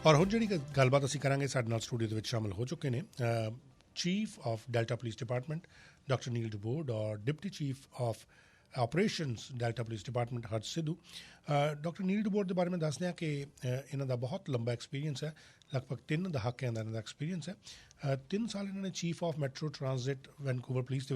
और हुण जिहड़ी गलबात असीं करांगे साडे नाल स्टूडियो दे विच शामिल हो चुके ने chief of Delta police department doctor Neil Dubord और deputy chief of operations Delta police department Harj Sidhu. Doctor Neil डुबोर्ड के बारे में दसदे हैं कि इन्हां दा बहुत लंबा एक्सपीरियंस है, लगभग 3 दहाकिਆਂ ਦਾ इन्हां दा एक्सपीरियंस है। 3 साल इन्होंने chief of metro transit Vancouver police के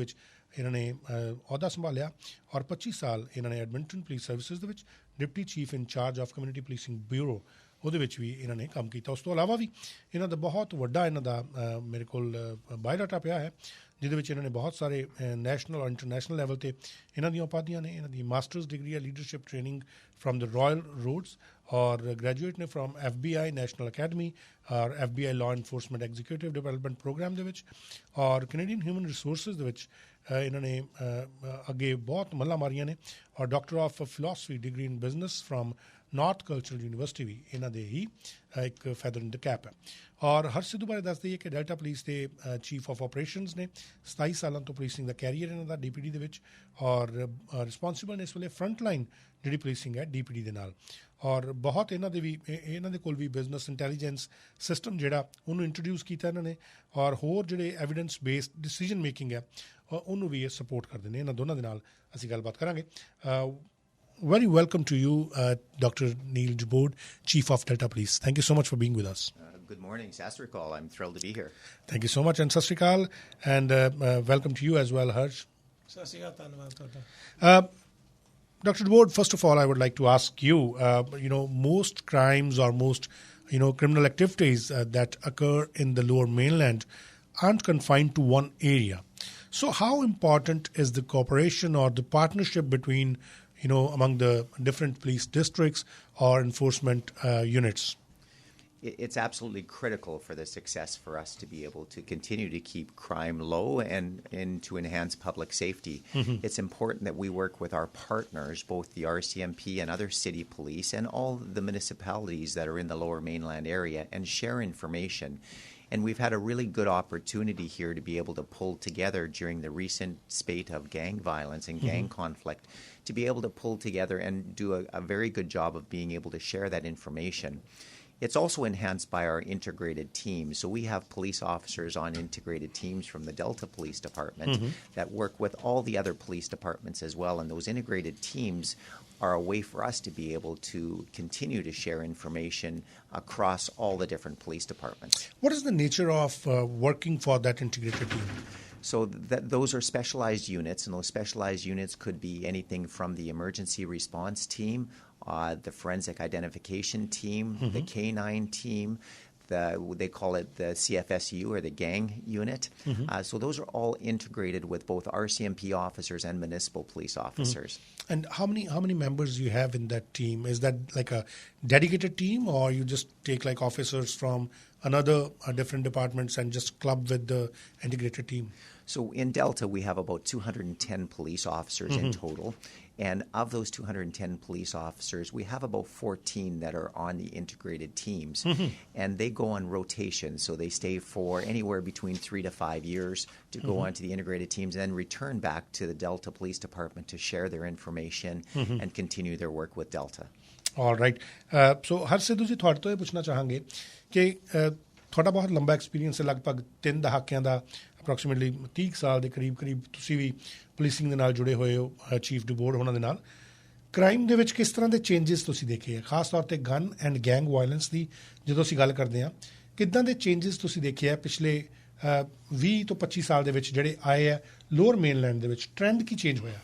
इन्होंने अहुदा संभालिया और 25 साल इन्होंने एडमिंटन पुलिस सर्विसिज के deputy chief in charge of community policing bureau ਉਹਦੇ ਵਿੱਚ ਵੀ ਇਹਨਾਂ ਨੇ ਕੰਮ ਕੀਤਾ। ਉਸ ਤੋਂ ਇਲਾਵਾ ਵੀ ਇਹਨਾਂ ਦਾ ਬਹੁਤ ਵੱਡਾ ਇਹਨਾਂ ਦਾ ਮੇਰੇ ਕੋਲ ਬਾਇਓਡਾਟਾ ਪਿਆ ਹੈ, ਜਿਹਦੇ ਵਿੱਚ ਇਹਨਾਂ ਨੇ ਬਹੁਤ ਸਾਰੇ ਨੈਸ਼ਨਲ ਔਰ ਇੰਟਰਨੈਸ਼ਨਲ ਲੈਵਲ 'ਤੇ ਇਹਨਾਂ ਦੀਆਂ ਉਪਾਧੀਆਂ ਨੇ। ਇਹਨਾਂ ਦੀ ਮਾਸਟਰਸ ਡਿਗਰੀ ਹੈ leadership training from the Royal Roads और ग्रेजुएट ने फ्राम FBI नैशनल अकैडमी और FBI law enforcement executive development program दे विच और कैनेडियन ह्यूमन रिसोर्सिस दे विच इन्होंने अगे बहुत मल्ला मारियां ने और doctor of philosophy degree in business from north cultural university भी इन्हों दे ही एक फैदर इन द कैप है। और हर्ज सिद्धू बारे दस दईए कि डेल्टा पुलिस के चीफ ऑफ ऑपरेशनस ने 27 सालों तो पुलिसिंग का कैरियर इन्हों का DPD दे विच और रिस्पॉन्सिबल ने इस वेले फ्रंट लाइन जी पुलिसिंग है DPD दे नाल और बहुत इन्हों के भी इन्हों के कोल भी बिजनेस इंटैलीजेंस सिस्टम जिहड़ा उन्होंने इंट्रोड्यूस किया इन्होंने और होर जिहड़े एविडेंस बेस्ड डिसीजन मेकिंग है उन्होंने भी ये सपोर्ट करते हैं। इन्होंने दोनों के नाल असीं गलबात करांगे। Very welcome to you, Dr. Neil Dubord, Chief of Delta Police. Thank you so much for being with us. Good morning, Sastrikal. I'm thrilled to be here. Thank you so much, and Sastrikal, and welcome to you as well, Harj. Dr. Dubord, first of all, I would like to ask you, most crimes or most, criminal activities that occur in the lower mainland aren't confined to one area. So how important is the cooperation or the partnership between among the different police districts or enforcement units? It's absolutely critical for the success for us to be able to continue to keep crime low and to enhance public safety. Mm-hmm. It's important that we work with our partners, both the RCMP and other city police and all the municipalities that are in the lower mainland area, and share information. And we've had a really good opportunity here to be able to pull together during the recent spate of gang violence and gang conflict, to be able to pull together and do a very good job of being able to share that information. It's also enhanced by our integrated teams. So we have police officers on integrated teams from the Delta Police Department that work with all the other police departments as well. And those integrated teams are a way for us to be able to continue to share information across all the different police departments. What is the nature of working for that integrated team? So those are specialized units, and those specialized units could be anything from the emergency response team, the forensic identification team, the K9 team, they call it the CFSU or the gang unit. So those are all integrated with both RCMP officers and municipal police officers. And how many members you have in that team? Is that like a dedicated team, or you just take like officers from another different departments and just club with the integrated team? So in Delta, we have about 210 police officers in total. And of those 210 police officers, we have about 14 that are on the integrated teams. And they go on rotation. So they stay for anywhere between 3 to 5 years to go on to the integrated teams and then return back to the Delta Police Department to share their information and continue their work with Delta. All right. So Harj Sidhu ji, ਤੁਹਾਡੇ ਤੋਂ ਇਹ ਪੁੱਛਣਾ ਚਾਹਾਂਗੇ ਕਿ ਤੁਹਾਡਾ ਬਹੁਤ ਲੰਬਾ experience ਹੈ, ਲਗਭਗ 3 ਦਹਾਕਿਆਂ ਦਾ, ਅਪਰੋਕਸੀਮੇਟਲੀ 30 ਸਾਲ ਦੇ ਕਰੀਬ ਤੁਸੀਂ ਵੀ ਪੁਲਿਸਿੰਗ ਦੇ ਨਾਲ ਜੁੜੇ ਹੋਏ ਹੋ ਚੀਫ ਡੁਬੋਰਡ ਉਹਨਾਂ ਦੇ ਨਾਲ। ਕ੍ਰਾਈਮ ਦੇ ਵਿੱਚ ਕਿਸ ਤਰ੍ਹਾਂ ਦੇ ਚੇਂਜਸ ਤੁਸੀਂ ਦੇਖੇ ਹੈ, ਖਾਸ ਤੌਰ 'ਤੇ ਗਨ ਐਂਡ ਗੈਂਗ ਵਾਇਲੈਂਸ ਦੀ ਜਦੋਂ ਅਸੀਂ ਗੱਲ ਕਰਦੇ ਹਾਂ, ਕਿੱਦਾਂ ਦੇ ਚੇਂਜਸ ਤੁਸੀਂ ਦੇਖੇ ਹੈ ਪਿਛਲੇ 20 ਤੋਂ 25 ਸਾਲ ਦੇ ਵਿੱਚ ਜਿਹੜੇ ਆਏ ਹੈ ਲੋਅਰ ਮੇਨਲੈਂਡ ਦੇ ਵਿੱਚ? ਟ੍ਰੈਂਡ ਕੀ ਚੇਂਜ ਹੋਇਆ?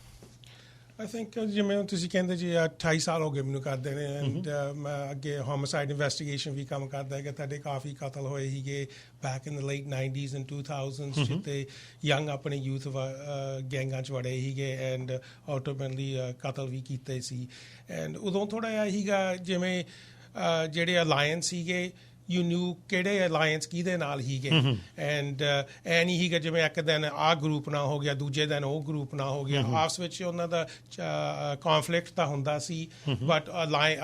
I think ਜਿਵੇਂ ਤੁਸੀਂ ਕਹਿੰਦੇ ਜੀ 28 ਸਾਲ ਹੋ ਗਏ ਮੈਨੂੰ ਕਰਦੇ ਨੇ, ਐਂਡ ਮੈਂ ਅੱਗੇ ਹੋਮਿਸਾਈਡ ਇਨਵੈਸਟੀਗੇਸ਼ਨ ਵੀ ਕੰਮ ਕਰਦਾ ਹੈਗਾ। ਤੁਹਾਡੇ ਕਾਫੀ ਕਤਲ ਹੋਏ ਸੀਗੇ back in the late 90s and 2000s ਜਿੱਤੇ ਯੰਗ ਆਪਣੇ ਯੂਥ ਗੈਂਗਾਂ 'ਚ ਵੜੇ ਸੀਗੇ ਐਂਡ ਆਲਟੀਮੇਟਲੀ ਕਤਲ ਵੀ ਕੀਤੇ ਸੀ। ਐਂਡ ਉਦੋਂ ਥੋੜ੍ਹਾ ਜਿਹਾ ਸੀਗਾ ਜਿਵੇਂ ਜਿਹੜੇ ਅਲਾਇੰਸ ਸੀਗੇ you knew ਕਿਹੜੇ alliance ਕਿਹਦੇ ਨਾਲ ਹੀਗੇ and ਐ ਨਹੀਂ ਹੀਗਾ ਜਿਵੇਂ ਇੱਕ ਦਿਨ ਆਹ ਗਰੁੱਪ ਨਾਲ ਹੋ ਗਿਆ ਦੂਜੇ ਦਿਨ ਉਹ ਗਰੁੱਪ ਨਾਲ ਹੋ ਗਿਆ ਆਪਸ ਵਿੱਚ ਉਹਨਾਂ ਦਾ conflict ਤਾਂ ਹੁੰਦਾ ਸੀ but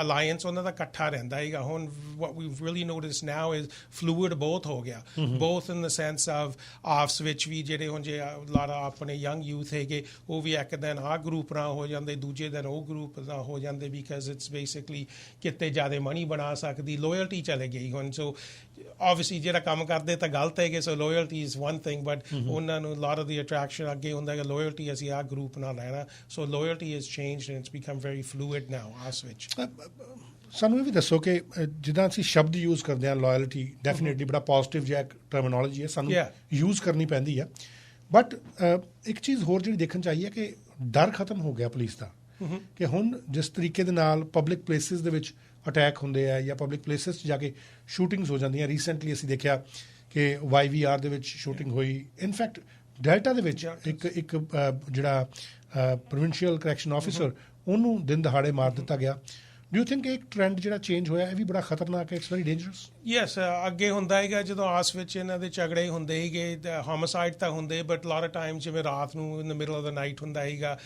alliance ਉਹਨਾਂ ਦਾ ਇਕੱਠਾ ਰਹਿੰਦਾ ਹੈਗਾ ਹੁਣ what we've really noticed now is fluid both ਹੋ ਗਿਆ both in the sense of ਆਪਸ ਵਿੱਚ ਵੀ ਜਿਹੜੇ ਹੁਣ ਜੇ ਲਾਰਾ ਆਪਣੇ young youth ਹੈਗੇ ਉਹ ਵੀ ਇੱਕ ਦਿਨ ਆਹ ਗਰੁੱਪ ਨਾਲ ਹੋ ਜਾਂਦੇ ਦੂਜੇ ਦਿਨ ਉਹ ਗਰੁੱਪ ਨਾਲ ਹੋ ਜਾਂਦੇ because it's basically ਕਿਤੇ ਜ਼ਿਆਦਾ ਮਨੀ ਬਣਾ ਸਕਦੀ loyalty ਚਲੇ ਗਈ ਹੁਣ so obviously ਜਿਹੜਾ ਕੰਮ ਕਰਦੇ ਤਾਂ ਗਲਤ ਹੈਗੇ so loyalty is one thing but ਉਹਨਾਂ ਨੂੰ lot of the attraction ਅੱਗੇ ਹੁੰਦਾ ਹੈ loyalty ਅਸੀਂ ਆਹ ਗਰੁੱਪ ਨਾਲ ਲੈਣਾ so loyalty has changed and it's become very fluid now ਆਪਸ ਵਿੱਚ ਸਾਨੂੰ ਇਹ ਵੀ ਦੱਸੋ ਕਿ ਜਿੱਦਾਂ ਅਸੀਂ ਸ਼ਬਦ ਯੂਜ਼ ਕਰਦੇ ਹਾਂ ਲਾਇਲਟੀ ਡੈਫੀਨੇਟਲੀ ਬੜਾ ਪੋਜ਼ਿਟਿਵ ਜਿਹਾ ਟਰਮੀਨੋਲੋਜੀ ਹੈ ਸਾਨੂੰ ਯੂਜ਼ ਕਰਨੀ ਪੈਂਦੀ ਹੈ ਬਟ ਇੱਕ ਚੀਜ਼ ਹੋਰ ਜਿਹੜੀ ਦੇਖਣ ਚਾਹੀਏ ਕਿ ਡਰ ਖਤਮ ਹੋ ਗਿਆ ਪੁਲਿਸ ਦਾ ਕਿ ਹੁਣ ਜਿਸ ਤਰੀਕੇ ਦੇ ਨਾਲ ਪਬਲਿਕ ਪਲੇਸਿਸ ਦੇ ਵਿੱਚ ਅਟੈਕ ਹੁੰਦੇ ਆ ਜਾਂ ਪਬਲਿਕ ਪਲੇਸਿਸ 'ਚ ਜਾ ਕੇ ਸ਼ੂਟਿੰਗਸ ਹੋ ਜਾਂਦੀਆਂ ਰੀਸੈਂਟਲੀ ਅਸੀਂ ਦੇਖਿਆ ਕਿ YVR ਦੇ ਵਿੱਚ ਸ਼ੂਟਿੰਗ ਹੋਈ ਇਨਫੈਕਟ ਡੈਲਟਾ ਦੇ ਵਿੱਚ ਇੱਕ ਜਿਹੜਾ ਪ੍ਰੋਵਿੰਸ਼ੀਅਲ ਕਰੈਕਸ਼ਨ ਆਫਿਸਰ ਉਹਨੂੰ ਦਿਨ ਦਹਾੜੇ ਮਾਰ ਦਿੱਤਾ ਗਿਆ Do you think ਇੱਕ ਟ੍ਰੈਂਡ ਜਿਹੜਾ ਚੇਂਜ ਹੋਇਆ ਇਹ ਵੀ ਬੜਾ ਖਤਰਨਾਕ ਹੈ ਇਟਸ ਵੈਰੀ ਡੇਂਜਰਸ ਯੈਸ ਅੱਗੇ ਹੁੰਦਾ ਹੈਗਾ ਜਦੋਂ ਆਸ ਵਿੱਚ ਇਹਨਾਂ ਦੇ ਝਗੜੇ ਹੁੰਦੇ ਸੀਗੇ ਹੋਮਿਸਾਈਡ ਤਾਂ ਹੁੰਦੇ ਬਟ ਲੋਟ ਆਫ ਟਾਈਮ ਜਿਵੇਂ ਰਾਤ ਨੂੰ ਇਨ ਦ ਮਿਡਲ ਆਫ ਦ ਨਾਈਟ ਹੁੰਦਾ ਹੈਗਾ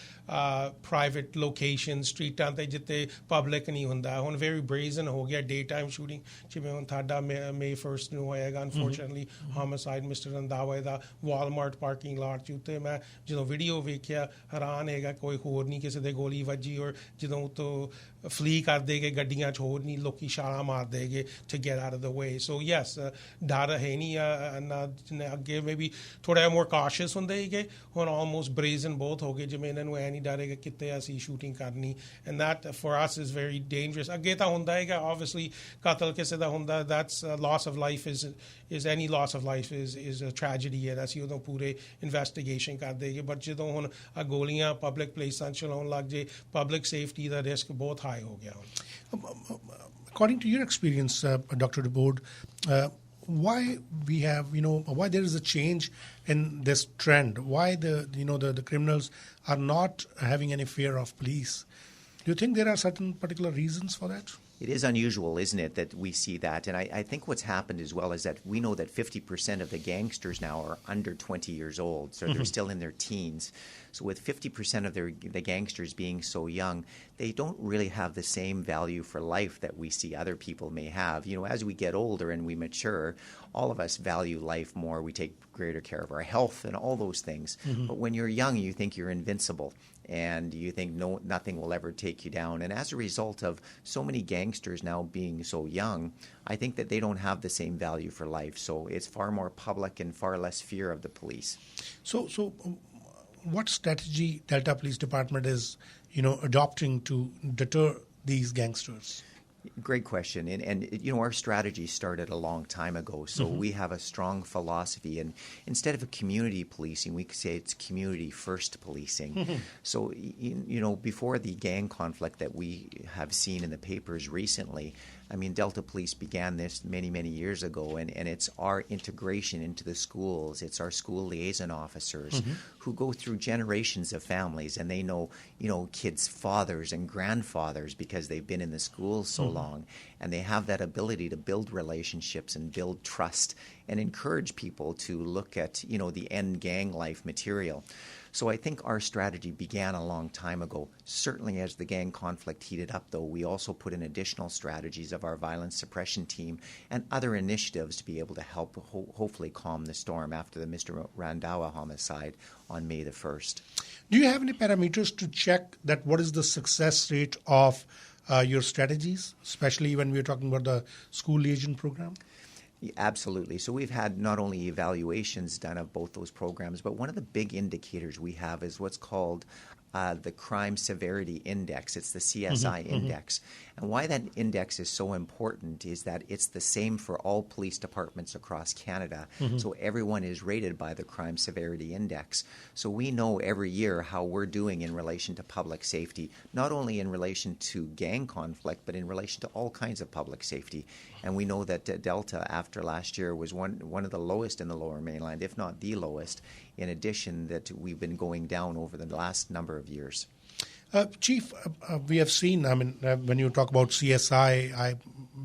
ਪ੍ਰਾਈਵੇਟ ਲੋਕੇਸ਼ਨ ਸਟਰੀਟਾਂ ਤੇ ਜਿੱਤੇ ਪਬਲਿਕ ਨਹੀਂ ਹੁੰਦਾ ਹੁਣ ਵੈਰੀ ਬ੍ਰੇਜ਼ਨ ਹੋ ਗਿਆ ਡੇ ਟਾਈਮ ਸ਼ੂਟਿੰਗ ਜਿਵੇਂ ਹੁਣ ਤੁਹਾਡਾ May 1st ਨੂੰ ਹੋਏਗਾ ਅਨਫੋਰਚੂਨਟਲੀ ਹੋਮਿਸਾਈਡ ਮਿਸਟਰ ਰੰਧਾਵਾ ਦਾ ਵਾਲਮਾਰਟ ਪਾਰਕਿੰਗ ਲਾਟ 'ਚ ਉੱਤੇ ਮੈਂ ਜਦੋਂ ਵੀਡੀਓ ਵੇਖਿਆ ਹੈਰਾਨ ਹੈਗਾ ਕੋਈ ਹੋਰ ਨਹੀਂ ਕਿਸੇ ਦੇ ਗੋਲੀ ਵੱਜੀ ਔਰ ਜਦੋਂ ਉੱਤੋਂ ਫਲੀ ਕਰਦੇ ਗਏ ਗੱਡੀਆਂ 'ਚ ਹੋਰ ਨਹੀਂ ਲੋਕੀ ਛਾਲਾਂ ਮਾਰਦੇ ਗਏ to get out of the way so yes ਡਰ ਹੈ ਨਹੀਂ ਅੱਗੇ ਮੇ ਵੀ ਥੋੜ੍ਹਾ ਜਿਹਾ ਮੋਰ ਕਾਸ਼ੀਅਸ ਹੁੰਦੇ ਸੀਗੇ ਹੁਣ ਆਲਮੋਸਟ ਬ੍ਰੇਜ਼ਨ ਬਹੁਤ ਹੋ ਗਏ ਜਿਵੇਂ ਇਹਨਾਂ ਨੂੰ ਐ ਨਹੀਂ ਡਰ ਹੈਗਾ ਕਿਤੇ ਅਸੀਂ ਸ਼ੂਟਿੰਗ ਕਰਨੀ and that for us is very dangerous ਅੱਗੇ ਤਾਂ ਹੁੰਦਾ ਹੈਗਾ ਆਬਵੀਅਸਲੀ ਕਤਲ ਕਿਸੇ ਦਾ ਹੁੰਦਾ that's loss of life is any loss of life is a tragedy and ਅਸੀਂ ਉਦੋਂ ਪੂਰੇ ਇਨਵੈਸਟੀਗੇਸ਼ਨ ਕਰਦੇ ਹੈਗੇ ਬਟ ਜਦੋਂ ਹੁਣ ਗੋਲੀਆਂ ਪਬਲਿਕ ਪਲੇਸਾਂ 'ਚ ਚਲਾਉਣ ਲੱਗ ਜੇ ਪਬਲਿਕ ਸੇਫਟੀ ਦਾ ਰਿਸਕ ਬਹੁਤ ਹਾਈ ਹੋ ਗਿਆ According to your experience, Dr. Dubord, why we have, why there is a change in this trend? Why the criminals are not having any fear of police? Do you think there are certain particular reasons for that? It is unusual, isn't it, that we see that? And I think what's happened as well is that we know that 50% of the gangsters now are under 20 years old, so they're still in their teens. So with 50% of the gangsters being so young, they don't really have the same value for life that we see other people may have. As we get older and we mature, all of us value life more. We take greater care of our health and all those things. But when you're young, you think you're invincible. And you think nothing will ever take you down. And as a result of so many gangsters now being so young, I think that they don't have the same value for life. So it's far more public and far less fear of the police. So what strategy Delta Police Department is, adopting to deter these gangsters? Great question. And our strategy started a long time ago. So we have a strong philosophy. And instead of a community policing, we could say it's community first policing. So, before the gang conflict that we have seen in the papers recently, Delta Police began this many, many years ago, and it's our integration into the schools. It's our school liaison officers who go through generations of families, and they know, kids' fathers and grandfathers because they've been in the schools so long, and they have that ability to build relationships and build trust and encourage people to look at, the end gang life material. So I think our strategy began a long time ago. Certainly as the gang conflict heated up, though, we also put in additional strategies of our violence suppression team and other initiatives to be able to help hopefully calm the storm after the Mr. Randhawa homicide on May the 1st. Do you have any parameters to check that what is the success rate of your strategies, especially when we're talking about the school liaison program? Absolutely. So we've had not only evaluations done of both those programs, but one of the big indicators we have is what's called the Crime Severity Index. It's the CSI index. And why that index is so important is that it's the same for all police departments across Canada. So everyone is rated by the Crime Severity Index. So we know every year how we're doing in relation to public safety, not only in relation to gang conflict, but in relation to all kinds of public safety. And we know that Delta, after last year, was one of the lowest in the Lower Mainland, if not the lowest. In addition, that we've been going down over the last number of years. Chief, we have seen, when you talk about CSI, I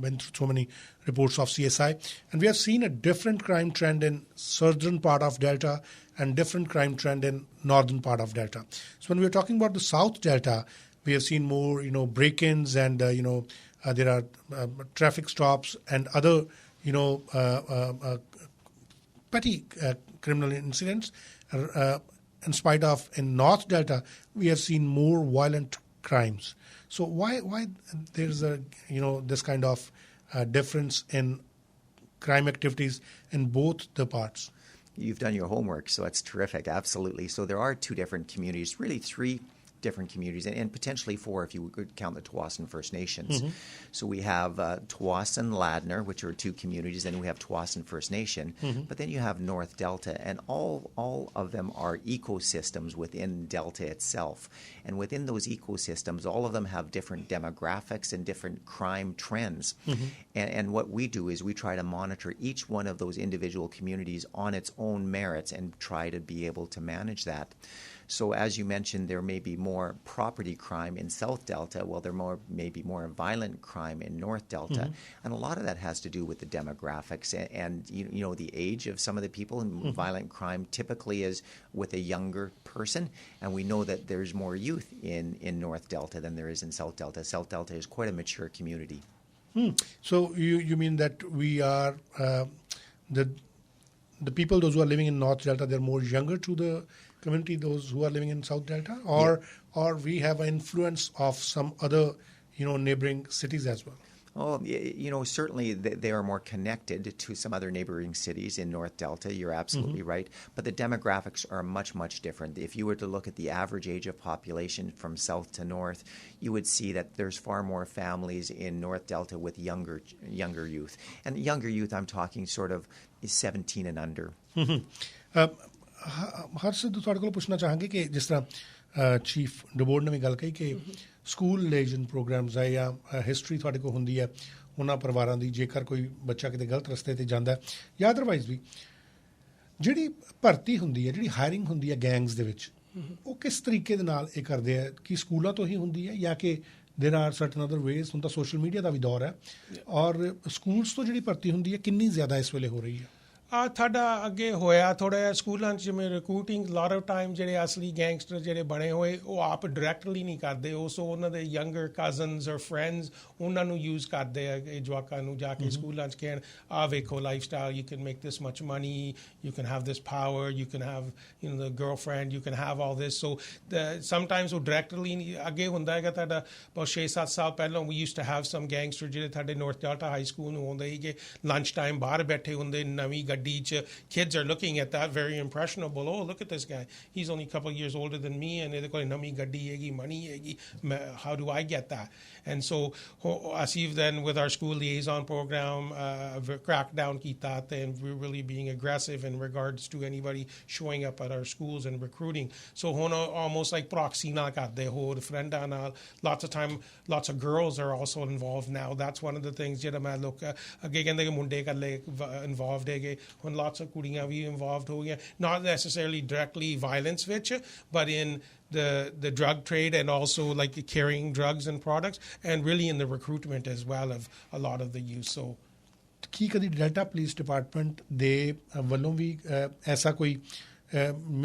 went through so many reports of CSI, and we have seen a different crime trend in southern part of Delta and different crime trend in northern part of Delta. So when we're talking about the South Delta, we have seen more, break-ins and, there are traffic stops and other, petty criminal incidents. In spite of in North Delta, we have seen more violent crimes. So why there's this kind of difference in crime activities in both the parts? You've done your homework, so that's terrific. Absolutely. So there are two different communities, really three different communities, and potentially four if you could count the Tsawwassen First Nations. Mm-hmm. So we have Tsawwassen, Ladner, which are two communities, and we have Tsawwassen First Nation. Mm-hmm. But then you have North Delta, and all of them are ecosystems within Delta itself. And within those ecosystems, all of them have different demographics and different crime trends. Mm-hmm. And what we do is we try to monitor each one of those individual communities on its own merits and try to be able to manage that. So as you mentioned, there may be more property crime in South Delta. Well, there may be more violent crime in North Delta. Mm-hmm. And a lot of that has to do with the demographics and the age of some of the people. And mm-hmm. violent crime typically is with a younger person. And we know that there's more youth in North Delta than there is in South Delta. South Delta is quite a mature community. So you mean that we are the people, those who are living in North Delta, they're more younger to the community, those who are living in South Delta, or we have an influence of some other, neighboring cities as well? Oh, certainly they are more connected to some other neighboring cities in North Delta. You're absolutely mm-hmm. right. But the demographics are much, much different. If you were to look at the average age of population from south to north, you would see that there's far more families in North Delta with younger youth. And younger youth, I'm talking sort of 17 and under. Mm-hmm. Harj Sidhu, ਤੁਹਾਡੇ ਕੋਲ ਪੁੱਛਣਾ ਚਾਹਾਂਗੇ ਕਿ ਜਿਸ ਤਰ੍ਹਾਂ chief ਡਬੋਰਡ ਨੇ ਵੀ ਗੱਲ ਕਹੀ ਕਿ ਸਕੂਲ ਲੇਜਨ ਪ੍ਰੋਗਰਾਮਸ ਹੈ ਜਾਂ ਹਿਸਟਰੀ ਤੁਹਾਡੇ ਕੋਲ ਹੁੰਦੀ ਹੈ ਉਹਨਾਂ ਪਰਿਵਾਰਾਂ ਦੀ, ਜੇਕਰ ਕੋਈ ਬੱਚਾ ਕਿਤੇ ਗਲਤ ਰਸਤੇ 'ਤੇ ਜਾਂਦਾ ਜਾਂ ਅਦਰਵਾਈਜ਼ ਵੀ ਜਿਹੜੀ ਭਰਤੀ ਹੁੰਦੀ ਹੈ, ਜਿਹੜੀ ਹਾਇਰਿੰਗ ਹੁੰਦੀ ਹੈ ਗੈਂਗਸ ਦੇ ਵਿੱਚ, ਉਹ ਕਿਸ ਤਰੀਕੇ ਦੇ ਨਾਲ ਇਹ ਕਰਦੇ ਆ? ਕਿ ਸਕੂਲਾਂ ਤੋਂ ਹੀ ਹੁੰਦੀ ਹੈ ਜਾਂ ਕਿ ਦੇਰ ਆਰ ਸਰਟਨ ਅਦਰ ਵੇਜ਼? ਹੁਣ ਤਾਂ ਸੋਸ਼ਲ ਮੀਡੀਆ ਦਾ ਵੀ ਦੌਰ ਹੈ, ਔਰ ਸਕੂਲਸ ਤੋਂ ਜਿਹੜੀ ਭਰਤੀ ਹੁੰਦੀ ਹੈ ਕਿੰਨੀ ਜ਼ਿਆਦਾ ਇਸ ਵੇਲੇ ਹੋ ਰਹੀ ਹੈ? ਤੁਹਾਡਾ ਅੱਗੇ ਹੋਇਆ ਥੋੜ੍ਹਾ ਜਿਹਾ ਸਕੂਲਾਂ 'ਚ ਜਿਵੇਂ ਰਿਕਰੂਟਿੰਗ ਲਾਟ ਆਫ ਟਾਈਮ ਜਿਹੜੇ ਅਸਲੀ ਗੈਂਗਸਟਰ ਜਿਹੜੇ ਬਣੇ ਹੋਏ ਉਹ ਆਪ ਡਾਇਰੈਕਟਲੀ ਨਹੀਂ ਕਰਦੇ, ਉਹ ਸੋ ਉਹਨਾਂ ਦੇ ਯੰਗਰ ਕਜ਼ਨਸ ਔਰ ਫਰੈਂਡਸ ਉਹਨਾਂ ਨੂੰ ਯੂਜ਼ ਕਰਦੇ ਆ ਇਹ ਜਵਾਕਾਂ ਨੂੰ ਜਾ ਕੇ ਸਕੂਲਾਂ 'ਚ ਕਹਿਣ ਆਹ ਵੇਖੋ life style, you can make this much money, you can have this power, you can have the girlfriend, you can have all this. So sometimes ਉਹ ਡਾਇਰੈਕਟਲੀ ਅੱਗੇ ਹੁੰਦਾ ਹੈਗਾ ਤੁਹਾਡਾ about 6-7 ਸਾਲ ਪਹਿਲਾਂ ਵੀ use to have some gangster ਜਿਹੜੇ ਤੁਹਾਡੇ ਨਾਰਥ ਡੈਲਟਾ ਹਾਈ ਸਕੂਲ ਨੂੰ ਆਉਂਦੇ ਸੀਗੇ, ਲੰਚ ਟਾਈਮ ਬਾਹਰ ਬੈਠੇ ਹੁੰਦੇ ਨਵੀਂ ਗੱਡੀ 'ਚ। Kids are looking at that very impressionable. Oh, look at this guy. He's only a couple of years older than me, and they're going, "Nami gaddi hegi, money hegi. How do I get that?" And so, Asif then with our school liaison program, crackdown kita, and we're really being aggressive in regards to anybody showing up at our schools and recruiting. So, almost like proxy na karte ho, friend na. Lots of time, lots of girls are also involved now. That's one of the things. Jada main log again the munde kalle involved hege. When lots of kudiyan vi involved ho gayan, not necessarily directly violence ਵਿੱਚ, but in the drug trade and also like carrying drugs and products, and really in the recruitment as well of a lot of the youth. So ਕੀ ਕਦੀ delta police department ਦੇ ਵੱਲੋਂ ਵੀ ਐਸਾ ਕੋਈ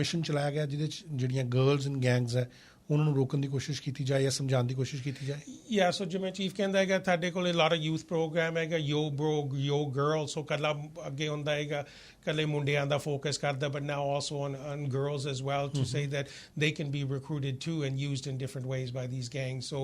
mission ਚਲਾਇਆ ਗਿਆ ਜਿਹਦੇ 'ਚ ਜਿਹੜੀਆਂ ਗਰਲਸ ਐਂਡ ਗੈਂਗਸ ਹੈ ਉਹਨਾਂ ਨੂੰ ਰੋਕਣ ਦੀ ਕੋਸ਼ਿਸ਼ ਕੀਤੀ ਜਾਏ ਜਾਂ ਸਮਝਾਉਣ ਦੀ ਕੋਸ਼ਿਸ਼ ਕੀਤੀ ਜਾਏ? ਯਾ ਸੋ ਜਿਵੇਂ ਚੀਫ ਕਹਿੰਦਾ ਹੈਗਾ ਤੁਹਾਡੇ ਕੋਲ ਲਾਟ ਆਫ ਯੂਥ ਪ੍ਰੋਗਰਾਮ ਹੈਗਾ, ਯੋ ਬਰੋ ਯੋ ਗਰਲ, ਸੋ ਕੱਲਾ ਅੱਗੇ ਹੁੰਦਾ ਹੈਗਾ ਕੱਲੇ ਮੁੰਡਿਆਂ ਦਾ ਫੋਕਸ ਕਰਦਾ, but now also on girls as well, to say that they can be recruited too and used in different ways by these gangs. So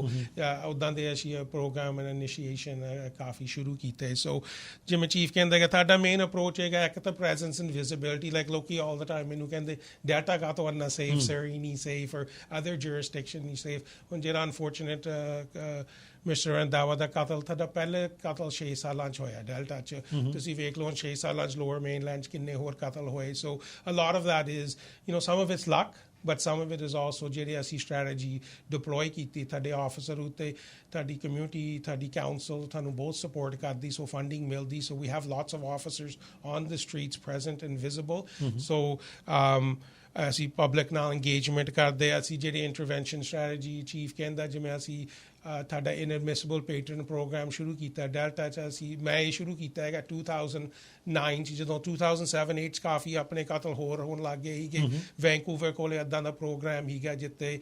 ਉਦਾਂ ਦੇ ਅਸੀਂ ਪ੍ਰੋਗਰਾਮ and initiation ਕਾਫੀ ਸ਼ੁਰੂ ਕੀਤੇ। ਸੋ ਜਿਵੇਂ ਚੀਫ ਕਹਿੰਦਾ ਹੈਗਾ ਤੁਹਾਡਾ ਮੇਨ ਅਪਰੋਚ ਹੈਗਾ ਇੱਕ ਤਾਂ presence and visibility, like ਲੋਕੀ all the time ਮੈਨੂੰ ਕਹਿੰਦੇ ਡਾਟਾ ਕਾ ਤੋਂ ਅੰਨਾ ਸੇਫ, ਸਰੀ ਨਹੀਂ ਸੇਫ, or other jurisdiction ਨਹੀਂ ਸੇਫ। ਹੁਣ ਜਿਹੜਾ unfortunate ਮਿਸਟਰ ਰੰਧਾਵਾ ਦਾ ਕਤਲ ਤੁਹਾਡਾ ਪਹਿਲੇ ਕਤਲ 6 ਸਾਲਾਂ 'ਚ ਹੋਇਆ ਡੈਲਟਾ 'ਚ, ਤੁਸੀਂ ਵੇਖ ਲਓ 6 ਸਾਲਾਂ 'ਚ ਲੋਅਰ ਮੇਨਲੈਂਡ 'ਚ ਕਿੰਨੇ ਹੋਰ ਕਤਲ ਹੋਏ। ਸੋ a lot of that is, some of it's luck, but some of it is also ਜਿਹੜੀ ਅਸੀਂ strategy deploy ਕੀਤੀ ਤੁਹਾਡੇ ਆਫਿਸਰ ਉੱਤੇ, ਤੁਹਾਡੀ community, ਤੁਹਾਡੀ council ਤੁਹਾਨੂੰ ਬਹੁਤ support ਕਰਦੀ, so funding ਮਿਲਦੀ, so we have lots of officers on the streets present and visible. So ਅਸੀਂ ਪਬਲਿਕ ਨਾਲ ਇੰਗੇਜਮੈਂਟ ਕਰਦੇ ਅਸੀਂ ਜਿਹੜੀ ਇੰਟਰਵੈਂਸ਼ਨ ਸਟ੍ਰੈਟਜੀ ਚੀਫ ਕਹਿੰਦਾ ਜਿਵੇਂ ਅਸੀਂ ਤੁਹਾਡਾ ਇਨਐਡਮਿਸਿਬਲ ਪੇਟਰਨ ਪ੍ਰੋਗਰਾਮ ਸ਼ੁਰੂ ਕੀਤਾ ਡੈਲਟਾ 'ਚ ਮੈਂ ਇਹ ਸ਼ੁਰੂ ਕੀਤਾ ਹੈਗਾ 2009 'ਚ ਜਦੋਂ 2007-8 'ਚ ਕਾਫੀ ਆਪਣੇ ਕਤਲ ਹੋਣ ਲੱਗ ਗਏ ਸੀਗੇ ਵੈਂਕੂਵਰ ਕੋਲੇ ਇੱਦਾਂ ਦਾ ਪ੍ਰੋਗਰਾਮ ਸੀਗਾ ਜਿੱਥੇ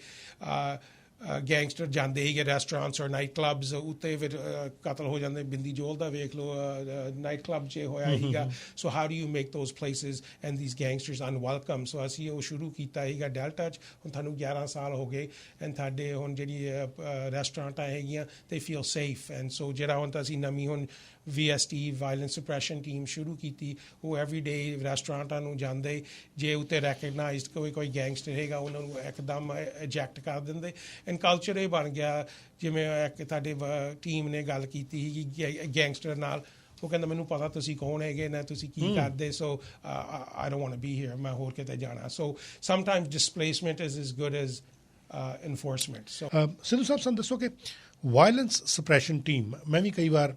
ਗੈਂਗਸਟਰ ਜਾਂਦੇ ਸੀਗੇ ਰੈਸਟੋਰੈਂਟਸ ਔਰ ਨਾਈਟ ਕਲੱਬਸ ਉੱਤੇ ਫਿਰ ਕਤਲ ਹੋ ਜਾਂਦੇ ਬਿੰਦੀ ਜੋਲ ਦਾ ਵੇਖ ਲਓ ਨਾਈਟ ਕਲੱਬ 'ਚ ਹੋਇਆ ਸੀਗਾ so how do you make those places and these gangsters unwelcome so ਅਸੀਂ ਉਹ ਸ਼ੁਰੂ ਕੀਤਾ ਸੀਗਾ ਡੈਲਟਾ 'ਚ ਹੁਣ ਤੁਹਾਨੂੰ 11 ਸਾਲ ਹੋ ਗਏ ਐਂਡ ਸਾਡੇ ਹੁਣ ਜਿਹੜੀ ਰੈਸਟੋਰੈਂਟਾਂ ਹੈਗੀਆਂ they feel safe and so ਜਿਹੜਾ ਹੁਣ ਤਾਂ ਅਸੀਂ ਨਵੀਂ ਹੁਣ VST ਵਾਇਲੈਂਸ ਸਪਰੈਸ਼ਨ ਟੀਮ ਸ਼ੁਰੂ ਕੀਤੀ ਉਹ ਐਵਰੀਡੇ ਰੈਸਟੋਰੈਂਟਾਂ ਨੂੰ ਜਾਂਦੇ ਜੇ ਉੱਤੇ ਰੈਕਗਨਾਈਜ਼ਡ ਕੋਈ ਗੈਂਗਸਟਰ ਹੈਗਾ ਉਹਨਾਂ ਨੂੰ ਇੱਕਦਮ ਇਜੈਕਟ ਕਰ ਦਿੰਦੇ ਐਂਡ ਕਲਚਰ ਇਹ ਬਣ ਗਿਆ ਜਿਵੇਂ ਇੱਕ ਤੁਹਾਡੇ ਟੀਮ ਨੇ ਗੱਲ ਕੀਤੀ ਸੀ ਗੈਂਗਸਟਰ ਨਾਲ ਉਹ ਕਹਿੰਦਾ ਮੈਨੂੰ ਪਤਾ ਤੁਸੀਂ ਕੌਣ ਹੈਗੇ ਨਾ ਤੁਸੀਂ ਕੀ ਕਰਦੇ so I don't want to be here ਮੈਂ ਹੋਰ ਕਿਤੇ ਜਾਣਾ so sometimes displacement is as good as enforcement so Sidhu ਸਾਹਿਬ ਸਾਨੂੰ ਦੱਸੋ ਕਿ ਵਾਇਲੈਂਸ ਸਪਰੈਸ਼ਨ ਟੀਮ ਮੈਂ ਵੀ ਕਈ ਵਾਰ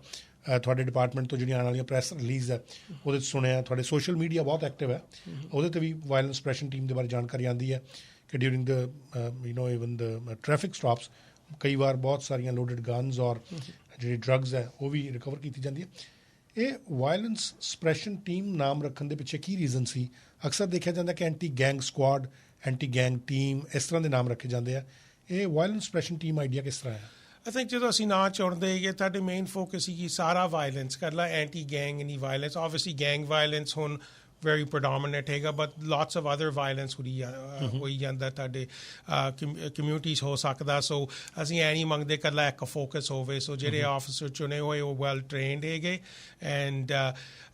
ਤੁਹਾਡੇ ਡਿਪਾਰਟਮੈਂਟ ਤੋਂ ਜਿਹੜੀਆਂ ਆਉਣ ਵਾਲੀਆਂ ਪ੍ਰੈਸ ਰਿਲੀਜ਼ ਹੈ ਉਹਦੇ 'ਚ ਸੁਣਿਆ ਤੁਹਾਡੇ ਸੋਸ਼ਲ ਮੀਡੀਆ ਬਹੁਤ ਐਕਟਿਵ ਹੈ ਉਹਦੇ 'ਤੇ ਵੀ ਵਾਇਲੈਂਸ ਸਪਰੈਸ਼ਨ ਟੀਮ ਦੇ ਬਾਰੇ ਜਾਣਕਾਰੀ ਆਉਂਦੀ ਹੈ ਕਿ during the even the traffic stops ਕਈ ਵਾਰ ਬਹੁਤ ਸਾਰੀਆਂ ਲੋਡਡ ਗਨਸ ਔਰ ਜਿਹੜੀ ਡਰੱਗਸ ਹੈ ਉਹ ਵੀ ਰਿਕਵਰ ਕੀਤੀ ਜਾਂਦੀ ਹੈ ਇਹ ਵਾਇਲੈਂਸ ਸਪਰੈਸ਼ਨ ਟੀਮ ਨਾਮ ਰੱਖਣ ਦੇ ਪਿੱਛੇ ਕੀ ਰੀਜ਼ਨ ਸੀ ਅਕਸਰ ਦੇਖਿਆ ਜਾਂਦਾ ਕਿ anti gang squad anti gang team ਇਸ ਤਰ੍ਹਾਂ ਦੇ ਨਾਮ ਰੱਖੇ ਜਾਂਦੇ ਆ ਇਹ ਵਾਇਲੈਂਸ ਸਪਰੈਸ਼ਨ ਟੀਮ ਆਈਡੀਆ ਕਿਸ ਤਰ੍ਹਾਂ ਹੈ I think ਜਦੋਂ ਅਸੀਂ ਨਾ ਚੁਣਦੇ ਹੈਗੇ ਤੁਹਾਡੇ ਮੇਨ ਫੋਕਸ ਹੀ ਕਿ ਸਾਰਾ ਵਾਇਲੈਂਸ ਕਰ ਲਾ ਐਂਟੀ ਗੈਂਗ ਨਹੀਂ ਵਾਇਲੈਂਸ ਆਬਵੀਅਸਲੀ ਗੈਂਗ ਵਾਇਲੈਂਸ ਹੁਣ very predominant ਹੈਗਾ but lots of other violence ਹੋਈ ਜਾਂਦਾ ਤੁਹਾਡੇ communities ਹੋ ਸਕਦਾ so ਅਸੀਂ ਐ ਨਹੀਂ ਮੰਗਦੇ ਇਕੱਲਾ ਇੱਕ ਫੋਕਸ ਹੋਵੇ so ਜਿਹੜੇ ਆਫਿਸਰ ਚੁਣੇ ਹੋਏ ਉਹ ਵੈਲ ਟ੍ਰੇਨਡ ਹੈਗੇ ਐਂਡ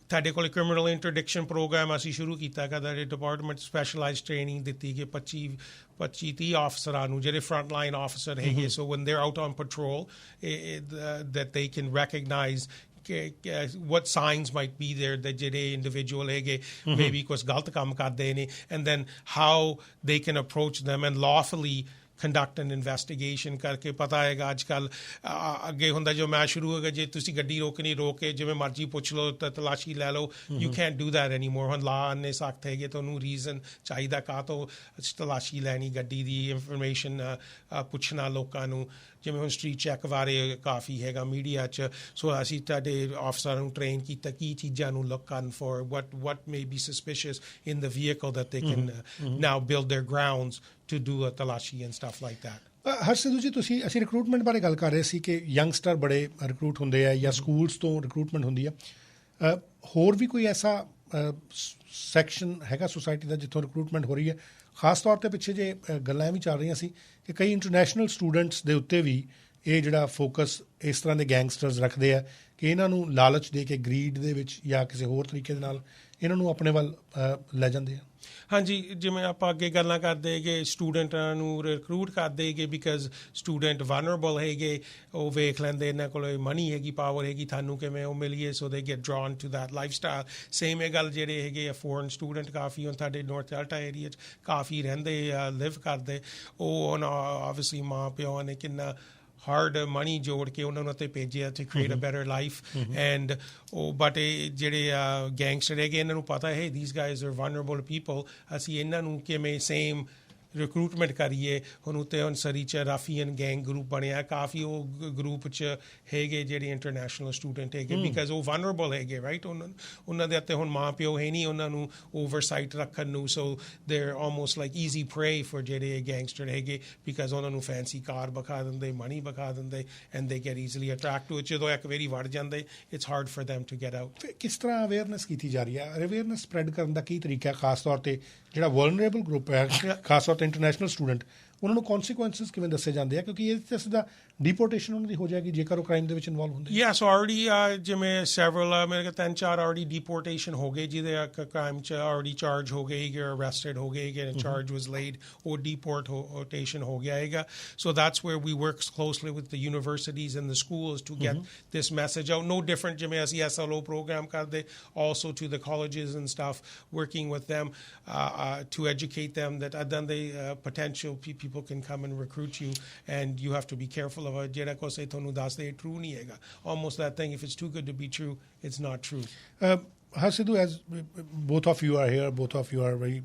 ਤੁਹਾਡੇ ਕੋਲ ਕ੍ਰਿਮੀਨਲ ਇੰਟਰਡਿਕਸ਼ਨ ਪ੍ਰੋਗਰਾਮ ਅਸੀਂ ਸ਼ੁਰੂ ਕੀਤਾ ਤੁਹਾਡੇ ਡਿਪਾਰਟਮੈਂਟ ਸਪੈਸ਼ਲਾਈਜ਼ਡ ਟ੍ਰੇਨਿੰਗ ਦਿੱਤੀ ਕਿ 25-30 ਆਫਿਸਰਾਂ ਨੂੰ ਜਿਹੜੇ ਫਰੰਟ ਲਾਈਨ ਆਫਿਸਰ ਹੈਗੇ so when they're out on patrol that they can recognize what signs might be there that ਜਿਹੜੇ individual ਹੈਗੇ maybe ਕੁਛ ਗਲਤ ਕੰਮ ਕਰਦੇ ਨੇ and then how they can approach them and lawfully conduct an investigation ਕਰਕੇ ਪਤਾ ਹੈਗਾ ਅੱਜ ਕੱਲ੍ਹ ਅੱਗੇ ਹੁੰਦਾ ਜੋ ਮੈਂ ਸ਼ੁਰੂ ਹੋ ਗਿਆ ਜੇ ਤੁਸੀਂ ਗੱਡੀ ਰੋਕਣੀ ਰੋਕ ਕੇ ਜਿਵੇਂ ਮਰਜ਼ੀ ਪੁੱਛ ਲਓ ਤਾਂ ਤਲਾਸ਼ੀ ਲੈ ਲਓ you can't do that anymore ਹੁਣ ਲਾ ਇੰਨੇ ਸਖਤ ਹੈਗੇ ਤੁਹਾਨੂੰ ਰੀਜ਼ਨ ਚਾਹੀਦਾ ਕਾਹ ਤੋਂ ਤਲਾਸ਼ੀ ਲੈਣੀ ਗੱਡੀ ਦੀ ਇਨਫੋਰਮੇਸ਼ਨ ਪੁੱਛਣਾ ਲੋਕਾਂ ਨੂੰ ਜਿਵੇਂ ਹੁਣ ਸਟਰੀਟ ਚੈੱਕ ਬਾਰੇ ਕਾਫੀ ਹੈਗਾ ਮੀਡੀਆ 'ਚ ਸੋ ਅਸੀਂ ਤੁਹਾਡੇ ਆਫਸਰਾਂ ਨੂੰ ਟ੍ਰੇਨ ਕੀਤਾ ਕੀ ਚੀਜ਼ਾਂ ਨੂੰ ਲੁੱਕ ਕਰਨ four what may be suspicious in the vehicle that they can now build their grounds to do a talashi and stuff like that. ਹਰਜ ਸਿੱਧੂ ਜੀ ਅਸੀਂ ਰਿਕਰੂਟਮੈਂਟ ਬਾਰੇ ਗੱਲ ਕਰ ਰਹੇ ਸੀ ਕਿ ਯੰਗਸਟਰ ਬੜੇ ਰਿਕਰੂਟ ਹੁੰਦੇ ਆ ਜਾਂ ਸਕੂਲਸ ਤੋਂ ਰਿਕਰੂਟਮੈਂਟ ਹੁੰਦੀ ਆ ਹੋਰ ਵੀ ਕੋਈ ਐਸਾ ਸੈਕਸ਼ਨ ਹੈਗਾ ਸੁਸਾਇਟੀ ਦਾ ਜਿੱਥੋਂ ਰਿਕਰੂਟਮੈਂਟ ਹੋ ਰਹੀ ਹੈ ਖਾਸ ਤੌਰ 'ਤੇ ਪਿੱਛੇ ਜੇ ਗੱਲਾਂ ਵੀ ਚੱਲ ਰਹੀਆਂ ਸੀ ਕਿ ਕਈ ਇੰਟਰਨੈਸ਼ਨਲ ਸਟੂਡੈਂਟਸ ਦੇ ਉੱਤੇ ਵੀ ਇਹ ਜਿਹੜਾ ਫੋਕਸ ਇਸ ਤਰ੍ਹਾਂ ਦੇ ਗੈਂਗਸਟਰਸ ਰੱਖਦੇ ਆ ਕਿ ਇਹਨਾਂ ਨੂੰ ਲਾਲਚ ਦੇ ਕੇ ਗਰੀਡ ਦੇ ਵਿੱਚ ਜਾਂ ਕਿਸੇ ਹੋਰ ਤਰੀਕੇ ਦੇ ਨਾਲ ਇਹਨਾਂ ਨੂੰ ਆਪਣੇ ਵੱਲ ਲੈ ਜਾਂਦੇ ਆ ਹਾਂਜੀ ਜਿਵੇਂ ਆਪਾਂ ਅੱਗੇ ਗੱਲਾਂ ਕਰਦੇ ਕਿ ਸਟੂਡੈਂਟਾਂ ਨੂੰ ਰਿਕਰੂਟ ਕਰਦੇ ਕਿ ਬਿਕਾਜ਼ ਸਟੂਡੈਂਟ ਵਨਰੇਬਲ ਹੈਗੇ ਉਹ ਵੇਖ ਲੈਂਦੇ ਇਹਨਾਂ ਕੋਲ ਮਨੀ ਹੈਗੀ ਪਾਵਰ ਹੈਗੀ ਤੁਹਾਨੂੰ ਕਿਵੇਂ ਉਹ ਮਿਲੀਏ so they get drawn to that lifestyle same ਇਹ ਗੱਲ ਜਿਹੜੇ ਹੈਗੇ ਆ ਫੋਰਨ ਸਟੂਡੈਂਟ ਕਾਫੀ ਹੁਣ ਤੁਹਾਡੇ ਨਾਰਥ ਡੈਲਟਾ ਏਰੀਆ 'ਚ ਕਾਫੀ ਰਹਿੰਦੇ ਲਿਵ ਕਰਦੇ ਉਹ ਹੁਣ ਆਬਵੀਅਸਲੀ ਮਾਂ ਪਿਓ ਨੇ ਕਿੰਨਾ hard money ਜੋੜ ਕੇ ਉਹਨਾਂ ਨੂੰ ਉੱਤੇ ਭੇਜਿਆ to create a better life and but ਜਿਹੜੇ ਗੈਂਗਸਟਰ ਹੈਗੇ ਇਹਨਾਂ ਨੂੰ ਪਤਾ ਹੈ these guys are vulnerable people ਅਸੀਂ ਇਹਨਾਂ ਨੂੰ ਕਿਵੇਂ same ਰਿਕਰੂਟਮੈਂਟ ਕਰੀਏ ਹੁਣ ਉੱਤੇ ਹੁਣ ਸਰੀ 'ਚ ਰਾਫੀਅਨ ਗੈਂਗ ਗਰੁੱਪ ਬਣਿਆ ਕਾਫੀ ਉਹ ਗਰੁੱਪ 'ਚ ਹੈਗੇ ਜਿਹੜੇ ਇੰਟਰਨੈਸ਼ਨਲ ਸਟੂਡੈਂਟ ਹੈਗੇ ਬਿਕਾਜ਼ ਉਹ ਵਨਰੇਬਲ ਹੈਗੇ ਰਾਈਟ ਉਹਨਾਂ ਦੇ ਉੱਤੇ ਹੁਣ ਮਾਂ ਪਿਓ ਹੈ ਨਹੀਂ ਉਹਨਾਂ ਨੂੰ ਓਵਰਸਾਈਟ ਰੱਖਣ ਨੂੰ ਸੋ ਦੇਰ ਆਲਮੋਸਟ ਲਾਈਕ ਈਜ਼ੀ ਪ੍ਰੇ ਫॉर ਜਿਹੜੇ ਗੈਂਗਸਟਰ ਹੈਗੇ ਬਿਕਾਜ਼ ਉਹਨਾਂ ਨੂੰ ਫੈਂਸੀ ਕਾਰ ਵਿਖਾ ਦਿੰਦੇ ਮਨੀ ਵਿਖਾ ਦਿੰਦੇ and they get easily attract to it ਜਦੋਂ ਇੱਕ ਵਾਰੀ ਵੜ ਜਾਂਦੇ it's hard for them to get out ਕਿਸ ਤਰ੍ਹਾਂ ਅਵੇਅਰਨੈਸ ਕੀਤੀ ਜਾ ਰਹੀ ਹੈ ਅਵੇਅਰਨੈਸ ਸਪਰੈਡ ਕਰਨ ਦਾ ਕੀ ਤਰੀਕਾ ਹੈ ਖਾਸ ਤੌਰ 'ਤੇ ਜਿਹੜਾ ਵਲਨਰੇਬਲ ਗਰੁੱਪ ਹੈ ਖਾਸ ਤੌਰ 'ਤੇ ਇੰਟਰਨੈਸ਼ਨਲ ਸਟੂਡੈਂਟ ਉਹਨਾਂ ਨੂੰ ਕੌਨਸੀਕੁਐਂਸਿਸ ਕਿਵੇਂ ਦੱਸੇ ਜਾਂਦੇ ਆ ਕਿਉਂਕਿ ਇਹ ਤਾਂ ਸਿੱਧਾ ਡਿਪੋਰਟੇਸ਼ਨ ਉਹਨਾਂ ਦੀ ਹੋ ਜਾਏਗੀ ਜੇਕਰ ਉਹ ਕ੍ਰਾਈਮ ਦੇ ਵਿੱਚ ਇਨਵੋਲਵ ਹੁੰਦੇ ਯੈਸ ਆਲਰੇਡੀ ਜਿਵੇਂ ਸੈਵਰਲ ਮੇਰੇ ਕੋਲ 3-4 ਆਲਰੇਡੀ ਡਿਪੋਰਟੇਸ਼ਨ ਹੋ ਗਏ ਜਿਹਦੇ ਕ੍ਰਾਈਮ 'ਚ ਆਲਰੇਡੀ ਚਾਰਜ ਹੋ ਗਏ ਜਾਂ ਅਰੈਸਟਡ ਹੋ ਗਏ ਜਾਂ ਚਾਰਜ ਵਾਸ ਲੇਡ ਉਹ ਡਿਪੋਰਟੇਸ਼ਨ ਹੋ ਗਿਆ ਹੈਗਾ so that's where we work closely with the universities and the schools to get this message out no different ਜਿਵੇਂ ਅਸੀਂ SLO ਪ੍ਰੋਗਰਾਮ ਕਰਦੇ also to the colleges and stuff working with them to educate them that then the potential people can come and recruit you and you have to be careful of ਜਿਹੜਾ ਕੁਛ ਤੁਹਾਨੂੰ ਦੱਸਦੇ true ਨਹੀਂ ਹੈਗਾ almost that thing if it's too good to be true it's not true Harj Sidhu, as both of you are here both of you are very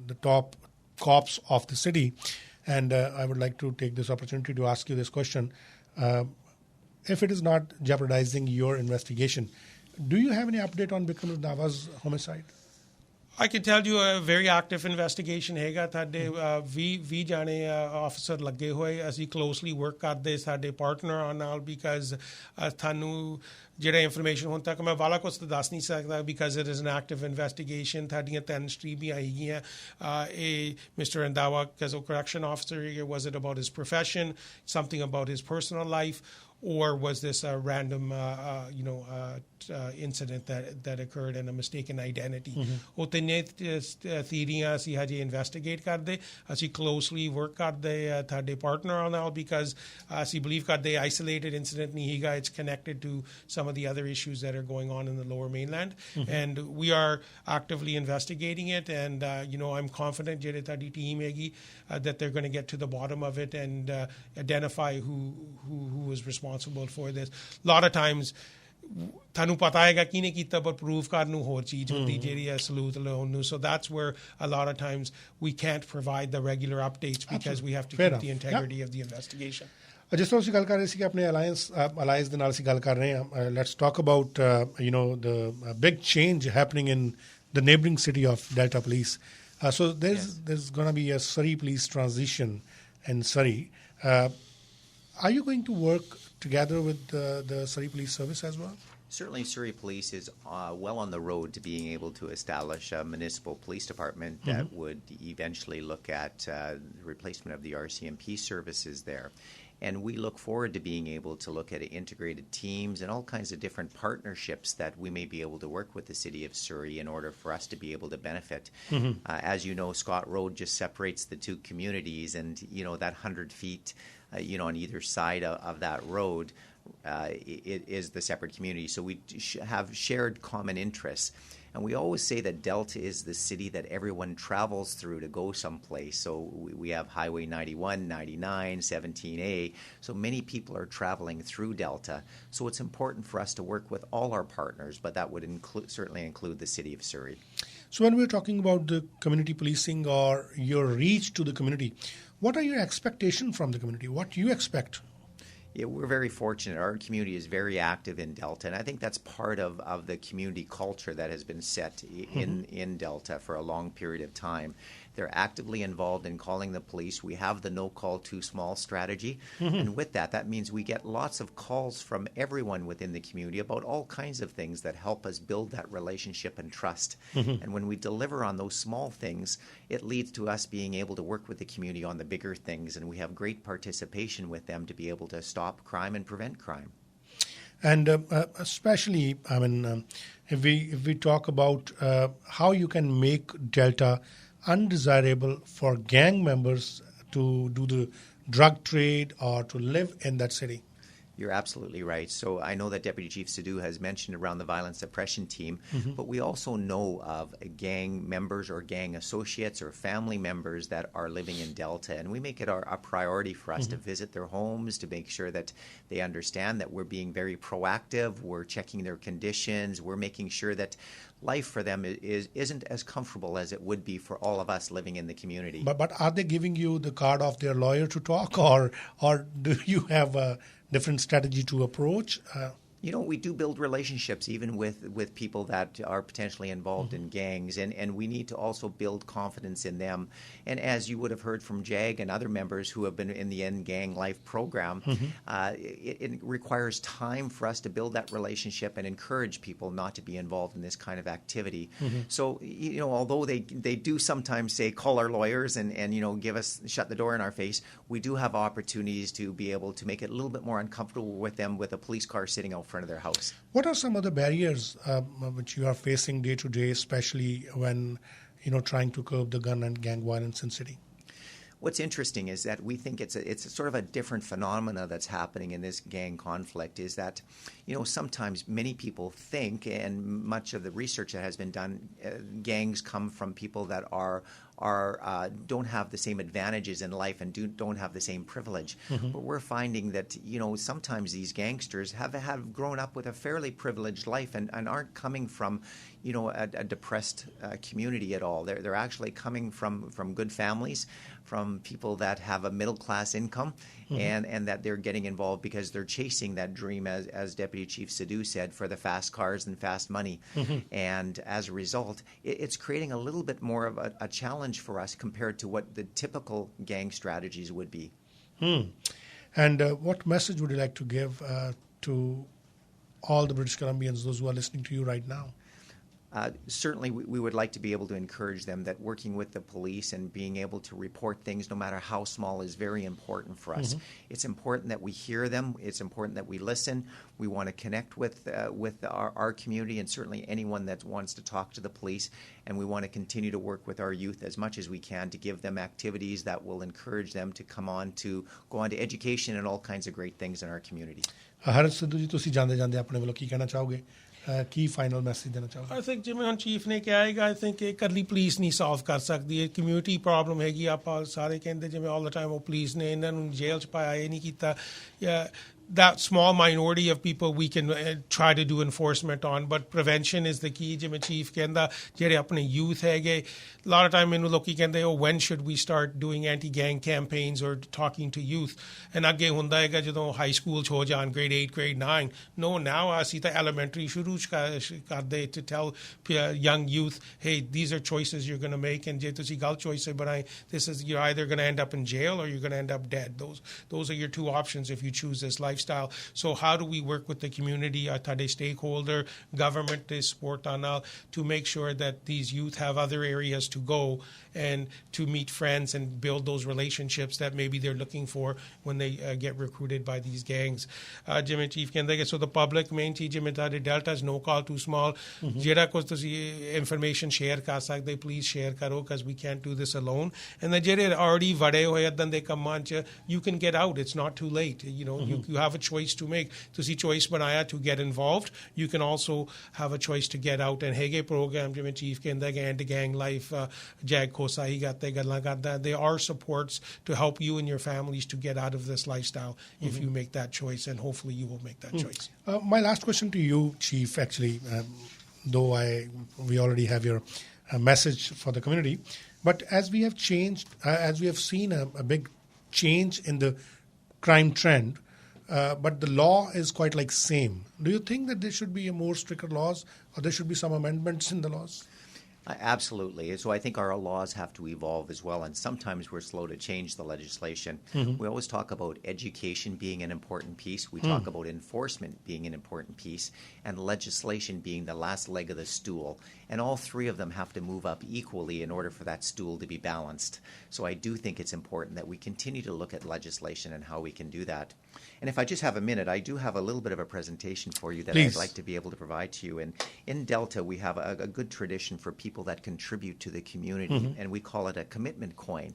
the top cops of the city. And I would like to take this opportunity to ask you this question. If it is not jeopardizing your investigation, do you have any update on Bikram Randhawa's homicide? I can tell you a very active investigation ਹੈਗਾ ਤੁਹਾਡੇ 20 ਜਾਣੇ officer ਲੱਗੇ ਹੋਏ ਅਸੀਂ closely work ਕਰਦੇ ਸਾਡੇ partner ਨਾਲ because ਤੁਹਾਨੂੰ ਜਿਹੜਾ ਇਨਫੋਰਮੇਸ਼ਨ ਹੁਣ ਤੱਕ ਮੈਂ ਵਾਲਾ ਕੁਝ ਤਾਂ ਦੱਸ ਨਹੀਂ ਸਕਦਾ because it is an active investigation ਤੁਹਾਡੀਆਂ 3 ਸਟ੍ਰੀਮਾਂ ਆਈਆਂ ਇਹ mister Randhawa cause a correction officer was it about his profession something about his personal life or was this a random, incident that occurred in a mistaken identity? ਉਹ ਤਿੰਨੇ ਥੀਰੀਆਂ ਅਸੀਂ ਹਜੇ investigate ਕਰਦੇ ਅਸੀਂ ਕਲੋਜ਼ਲੀ ਵਰਕ ਕਰਦੇ ਤੁਹਾਡੇ ਪਾਰਟਨਰ ਨਾਲ because ਅਸੀਂ ਬਲੀਵ ਕਰਦੇ isolated incident ਨਹੀਂ ਹੈਗਾ it's connected to some of the other issues that are going on in the lower mainland and we are actively investigating it and I'm confident ਜਿਹੜੇ ਤੁਹਾਡੀ team ਹੈਗੀ that they're going to get to the bottom of it and identify who was responsible for this. A lot of times ਤੁਹਾਨੂੰ ਪਤਾ ਹੈਗਾ ਕਿਹਨੇ ਕੀਤਾ ਪਰ proof ਕਰਨ ਨੂੰ ਹੋਰ ਚੀਜ਼ ਹੁੰਦੀ ਜਿਹੜੀ ਹੈ ਸਲੂਤ ਲਾਉਣ ਨੂੰ so that's where a lot of times we can't provide the regular updates because we have to keep the integrity of the investigation. ਜਿਸ ਤਰ੍ਹਾਂ ਅਸੀਂ ਗੱਲ ਕਰ ਰਹੇ ਸੀ ਕਿ ਆਪਣੇ ਅਲਾਇੰਸ ਦੇ ਨਾਲ ਅਸੀਂ ਗੱਲ ਕਰ ਰਹੇ ਹਾਂ let's talk about the big change happening in the neighboring city of Delta Police. So there's going to be a Surrey Police transition in Surrey. Are you going to work together with the Surrey Police Service as well? Certainly, Surrey Police is well on the road to being able to establish a municipal police department that would eventually look at replacement of the RCMP services there. And we look forward to being able to look at integrated teams and all kinds of different partnerships that we may be able to work with the city of Surrey in order for us to be able to benefit. As you know, Scott Road just separates the two communities, and that 100 feet on either side of that road it is the separate community. So we have shared common interests. And we always say that Delta is the city that everyone travels through to go someplace. So we have Highway 91, 99, 17A. So many people are traveling through Delta. So it's important for us to work with all our partners, but that would certainly include the city of Surrey. So when we're talking about the community policing or your reach to the community, what are your expectations from the community? What do you expect? Yeah, we're very fortunate. Our community is very active in Delta, and I think that's part of the community culture that has been set in Delta for a long period of time. They're actively involved in calling the police. We have the no call too small strategy. And with that means we get lots of calls from everyone within the community about all kinds of things that help us build that relationship and trust. And when we deliver on those small things, it leads to us being able to work with the community on the bigger things. And we have great participation with them to be able to stop crime and prevent crime. And especially, if we talk about how you can make Delta undesirable for gang members to do the drug trade or to live in that city. You're absolutely right. So I know that Deputy Chief Sidhu has mentioned around the violence suppression team, but we also know of gang members or gang associates or family members that are living in Delta, and we make it a priority for us to visit their homes to make sure that they understand that we're being very proactive, we're checking their conditions, we're making sure that life for them isn't as comfortable as it would be for all of us living in the community. But are they giving you the card of their lawyer to talk, or do you have a different strategy to approach? We do build relationships even with people that are potentially involved in gangs, and we need to also build confidence in them. And as you would have heard from JAG and other members who have been in the End Gang Life program, it requires time for us to build that relationship and encourage people not to be involved in this kind of activity. So, although they do sometimes say, call our lawyers and shut the door in our face, we do have opportunities to be able to make it a little bit more uncomfortable with them with a police car sitting out front of their house. What are some of the barriers which you are facing day to day, especially when trying to curb the gun and gang violence in city? What's interesting is that we think it's a sort of a different phenomena that's happening in this gang conflict, is that sometimes many people think, and much of the research that has been done, gangs come from people that are don't have the same advantages in life and don't have the same privilege. But we're finding that, sometimes these gangsters have grown up with a fairly privileged life and aren't coming from, a depressed community at all. They're actually coming from good families, from people that have a middle-class income, and that they're getting involved because they're chasing that dream, as Deputy Chief Sidhu said, for the fast cars and fast money. And as a result, it's creating a little bit more of a challenge for us compared to what the typical gang strategies would be. And what message would you like to give to all the British Columbians, those who are listening to you right now? Certainly, we would like to be able to encourage them that working with the police and being able to report things, no matter how small, is very important for us. It's important that we hear them. It's important that we listen. We want to connect with our community and certainly anyone that wants to talk to the police. And we want to continue to work with our youth as much as we can to give them activities that will encourage them to go on to education and all kinds of great things in our community. Harj Sidhu ji, ਤੁਸੀਂ ਜਾਂਦੇ ਜਾਂਦੇ ਆਪਣੇ ਵੱਲੋਂ ਕੀ ਕਹਿਣਾ ਚਾਹੋਗੇ? ਕੀ final message ਦੇਣਾ ਚਾਹੋਗੇ? I think ਜਿਵੇਂ ਹੁਣ ਚੀਫ ਨੇ ਕਿਹਾ ਹੈਗਾ, I think ਇਕੱਲੀ ਪੁਲਿਸ ਨਹੀਂ ਸੋਲਵ ਕਰ ਸਕਦੀ, ਇਹ ਕਮਿਊਨਿਟੀ ਪ੍ਰੋਬਲਮ ਹੈਗੀ। ਆਪਾਂ ਸਾਰੇ ਕਹਿੰਦੇ ਜਿਵੇਂ ਆਲ ਦ ਟਾਈਮ ਉਹ ਪੁਲਿਸ ਨੇ ਇਹਨਾਂ ਨੂੰ ਜੇਲ੍ਹ 'ਚ ਪਾਇਆ, ਇਹ ਨਹੀਂ ਕੀਤਾ। That small minority of people we can try to do enforcement on, but prevention is the key. Jiਵੇਂ chief ਕਹਿੰਦਾ ਜਿਹੜੇ ਆਪਣੇ youth ਹੈਗੇ, a lot of time ਮੈਨੂੰ ਲੋਕੀ ਕਹਿੰਦੇ, when should we start doing anti-gang campaigns or talking to youth? And ਅੱਗੇ ਹੁੰਦਾ ਹੈਗਾ ਜਦੋਂ high school 'ਚ ਹੋ ਜਾਣ, grade 8, grade 9. No, now ਅਸੀਂ ਤਾਂ elementary ਸ਼ੁਰੂ ਕਰਦੇ to tell young youth, hey, these are choices you're going to make, and ਜੇ ਤੁਸੀਂ ਗਲਤ choice ਬਣਾਏ, you're either going to end up in jail or you're going to end up dead. Those are your two options if you choose this lifestyle. So how do we work with the community, our stakeholder, government to support on to make sure that these youth have other areas to go and to meet friends and build those relationships that maybe they're looking for when they get recruited by these gangs. Jiਵੇਂ chief ਕਹਿੰਦੇ ਕਿ so the public main ਚੀਜ਼ ਜਿਵੇਂ ਤੁਹਾਡੇ deltas, no call too small, ਜਿਹੜਾ ਕੁਝ ਤੁਸੀਂ information share ਕਰ ਸਕਦੇ, please share ਕਰੋ, because we can't do this alone. And then ਜਿਹੜੇ already ਵੜੇ ਹੋਏ ਏਦਾਂ ਦੇ ਕੰਮਾਂ 'ਚ, you can get out, it's not too late. You have a choice to make. ਤੁਸੀਂ choice ਬਣਾਇਆ to get involved, you can also have a choice to get out. And ਹੈਗੇ program ਜਿਵੇਂ chief ਕਹਿੰਦਾ ਕਿ anti-gang life, jag ਖੋਸਾਈ ਗਾਤੇ ਗੱਲਾਂ ਕਰਦਾ, there are supports to help you and your families to get out of this lifestyle if you make that choice, and hopefully you will make that choice. My last question to you, chief, actually, though we already have your message for the community, but as we have changed, as we have seen a big change in the crime trend, but the law is quite like same. Do you think that there should be a more stricter laws, or there should be some amendments in the laws? Absolutely. So I think our laws have to evolve as well, and sometimes we're slow to change the legislation. We always talk about education being an important piece. We talk about enforcement being an important piece, and legislation being the last leg of the stool. And all three of them have to move up equally in order for that stool to be balanced. So I do think it's important that we continue to look at legislation and how we can do that. And if I just have a minute, I do have a little bit of a presentation for you that Please. I'd like to be able to provide to you. And in Delta, we have a good tradition for people that contribute to the community, and we call it a commitment coin.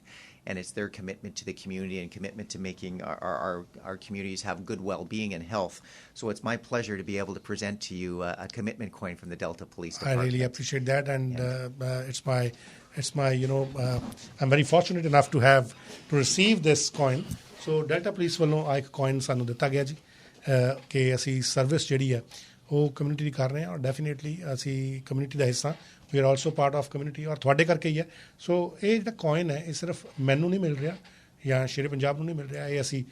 And it's their commitment to the community and commitment to making our communities have good well-being and health. So it's my pleasure to be able to present to you a commitment coin from the Delta Police Department. I really appreciate that, and it's my I'm very fortunate enough to receive this coin. So Delta Police ਵੱਲੋਂ ਆ ਇੱਕ coin ਸਾਨੂੰ ਦਿੱਤਾ ਗਿਆ ਜੀ ਕਿ ਅਸੀਂ service ਜਿਹੜੀ ਹੈ ਉਹ ਕਮਿਊਨਿਟੀ ਦੀ ਕਰ ਰਹੇ ਹਾਂ, ਔਰ ਡੈਫੀਨੇਟਲੀ ਅਸੀਂ ਕਮਿਊਨਿਟੀ ਦਾ ਹਿੱਸਾ, we are also part of community, ਔਰ ਤੁਹਾਡੇ ਕਰਕੇ ਹੀ ਹੈ। ਸੋ ਇਹ ਜਿਹੜਾ ਕੋਇਨ ਹੈ ਇਹ ਸਿਰਫ ਮੈਨੂੰ ਨਹੀਂ ਮਿਲ ਰਿਹਾ ਜਾਂ ਸ਼ੇਰੇ ਪੰਜਾਬ ਨੂੰ ਨਹੀਂ ਮਿਲ ਰਿਹਾ, ਇਹ ਅਸੀਂ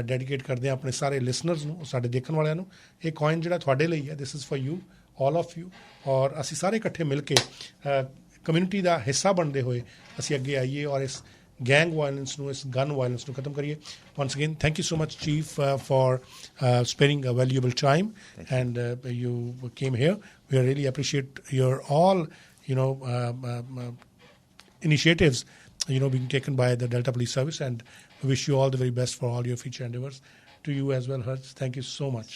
ਡੈਡੀਕੇਟ ਕਰਦੇ ਹਾਂ ਆਪਣੇ ਸਾਰੇ ਲਿਸਨਰਸ ਨੂੰ, ਸਾਡੇ ਦੇਖਣ ਵਾਲਿਆਂ ਨੂੰ। ਇਹ ਕੋਇਨ ਜਿਹੜਾ ਤੁਹਾਡੇ ਲਈ ਹੈ, this is for you, all of you, ਔਰ ਅਸੀਂ ਸਾਰੇ ਇਕੱਠੇ ਮਿਲ ਕੇ ਕਮਿਊਨਿਟੀ ਦਾ ਹਿੱਸਾ ਬਣਦੇ ਹੋਏ ਅਸੀਂ ਅੱਗੇ ਆਈਏ ਔਰ ਇਸ gang violence ਨੂੰ, ਇਸ gun violence ਨੂੰ ਖਤਮ ਕਰੀਏ। Once again, thank you so much, Chief, for sparing a valuable time, and you came here. We really appreciate your all, initiatives, being taken by the Delta Police Service, and we wish you all the very best for all your future endeavors. To you as well, Harj. Thank you so much.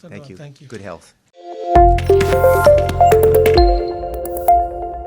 Thank you. Thank you. Good health.